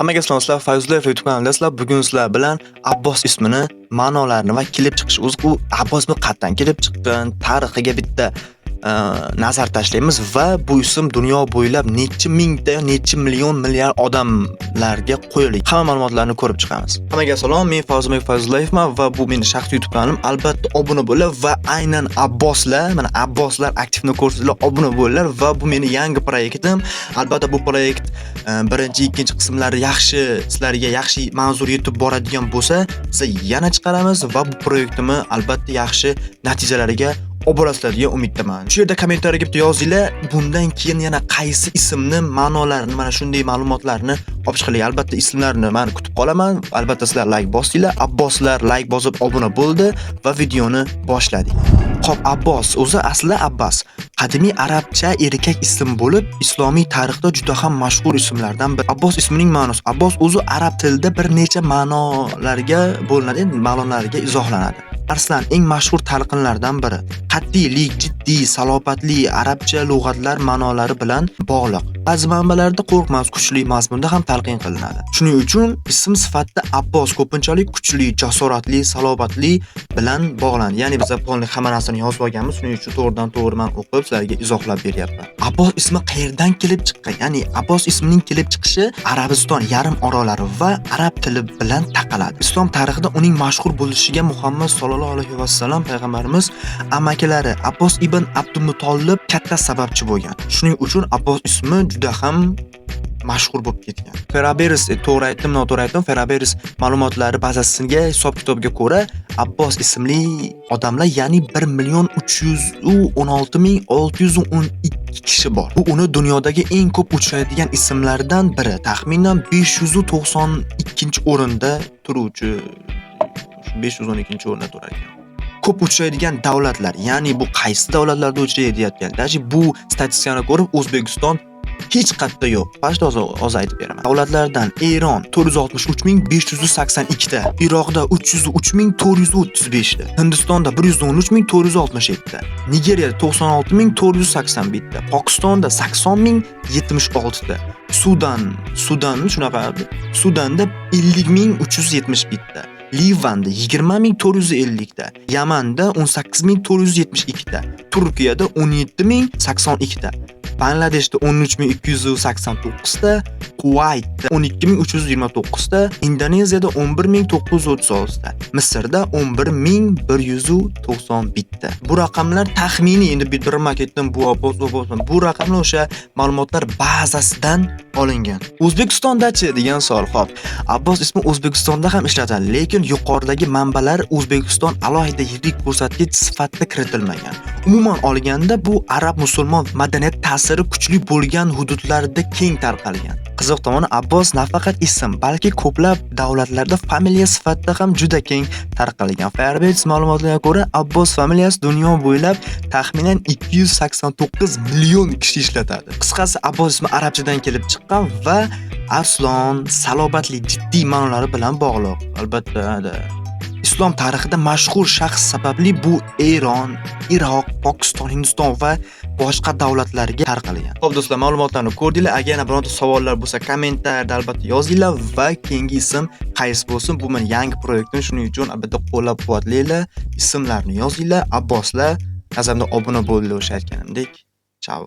Hammaga salomlar, Fayzulloyev YouTube kanalida sizlar. Bugun sizlar bilan Abbos ismini, ma'nolarini va kelib chiqish u Abbos qayerdan kelib chiqqan, tarixiga bitta nazar tashlaymiz va bu ism dunyo bo'ylab necha mingta, necha million, milliard odamlarga qo'yilgan. Hamma ma'lumotlarni ko'rib chiqamiz. Hammaga salom, men Fayzulloyevman va bu mening shaxsiy YouTube kanalim. Albatta obuna bo'lib va aynan Abboslar, mana Abboslar aktivni ko'rsanglar obuna bo'linglar va bu mening yangi proyektim. Albatta bu proyekt birinchi, ikkinchi qismlari yaxshi, sizlarga yaxshi manzur yetib boradigan bo'lsa, biz yana chiqaramiz va bu proyektimni albatta yaxshi natijalariga oborasizlar degan umiddaman. Shu yerda kommentariyga bitta yozinglar, bundan keyin yana qaysi ismni, ma'nolarini, mana shunday ma'lumotlarni olib chiqinglar. Albatta ismlarni men kutib qolaman. Albatta sizlar like bosinglar. Abboslar like bosib obuna bo'ldi va videoni boshladik. Xo'p, Abbos o'zi asli Abbas. Qadimiy arabcha erkak ism bo'lib, islomiy tarixda juda ham mashhur ismlardan biri. Abbos ismining ma'nosi. Abbos o'zi arab tilida bir necha ma'nolarga bo'linadi, ma'lumlarga izohlanadi. Arslan eng mashhur talqinlardan biri. Qat'iylik, jiddiy, salobatli arabcha lug'atlar ma'nolari bilan bog'liq. Ba'zi manbalarda qo'rqmas, kuchli mazmunda ham talqin qilinadi. Shuning uchun ism sifatida Abbos ko'pinchalik kuchli, jasoratli, salobatli bilan bog'lanadi. Ya'ni biz polni hamma narsani yozib olganmiz, shuning uchun to'g'ridan-to'g'ri men o'qib sizlarga izohlab beryapman. Abbos ismi qayerdan kelib chiqqan? Ya'ni Abbos ismining kelib chiqishi Arabiston yarim orollari va arab tili bilan taqaladi. Islom tarixida uning mashhur bo'lishiga Muhammad sallallohu alayhi va sallam payg'ambarimiz amakilari Abbos ibn Abdumuttollib katta sababchi bo'lgan. Shuning uchun Abbos ismi juda ham mashhur bo'lib ketgan. Feraberis to'g'ri aytdim, noto'g'ri aytdim. Feraberis ma'lumotlari bazasiga hisob-kitobga ko'ra Abbos ismli odamlar, ya'ni 1,316,612 kishi bor. Bu uni dunyodagi eng ko'p uchraydigan ismlardan biri. Taxminan 592-o'rinda turuvchi 512-o'rinda turar ekan. Ko'p uchraydigan davlatlar, ya'ni bu qaysi davlatlarda uchraydi deyotgan. Dashi bu statistikani ko'rib O'zbekiston hech qayerda yo'q. Başta o'z aytib beraman. Davlatlardan Eron 463,582 ta, Iroqda 303,435 ta, Hindistonda 113,467 ta, Nigeriyada 96,481 ta, Pokistonda 80,076 ta, Sudanda 50,371 ta, Livanda 20,450 ta, Yamanda 18,472 ta, Turkiyada 17,082 ta, Bangladeshda 13,289 ta, Kuvaytda 12,329 ta, Indoneziyada 11,936 ta, Misrda 11,191 ta. Bu raqamlar taxminiy, endi bitirma ketdim bu raqamlar o'sha ma'lumotlar bazasidan olingan. O'zbekistonda-chi degan savol. Xo'p, Abbos ismi O'zbekistonda ham ishlatiladi, lekin yuqoridagi manbalar O'zbekiston alohida yirik ko'rsatkich sifatida kiritilmagan. Umuman olganda bu arab musulmon madaniyat ta'siri kuchli bo'lgan hududlarda keng tarqalgan. Qiziq tomoni, Abbos nafaqat ism, balki ko'plab davlatlarda familiya sifatida ham juda keng tarqalgan. Feraberis ma'lumotlariga ko'ra, Abbos familiyasi dunyo bo'ylab taxminan 289 million kishi ishlatadi. Qisqasi, Abbos ismi arabchadan kelib chiqqan va arslon, salobatli, jiddiy ma'nolari bilan bog'liq. Albatta, Islom tarixida mashhur shaxs sababli bu Eron, Iroq, Pokiston, Hindiston va boshqa davlatlarga tarqalgan. Xo'p do'stlar, ma'lumotlarni ko'rdinglar. Agar yana bironta savollar bo'lsa, kommentariyada albatta yozinglar va keyingi ism qaysi bo'lsin, bu men yangi proyektim, shuning uchun albatta qo'llab-quvvatlanglar, ismlarni yozinglar. Abboslar, nazarimda obuna bo'linglar o'sha aytganimdek. Chao.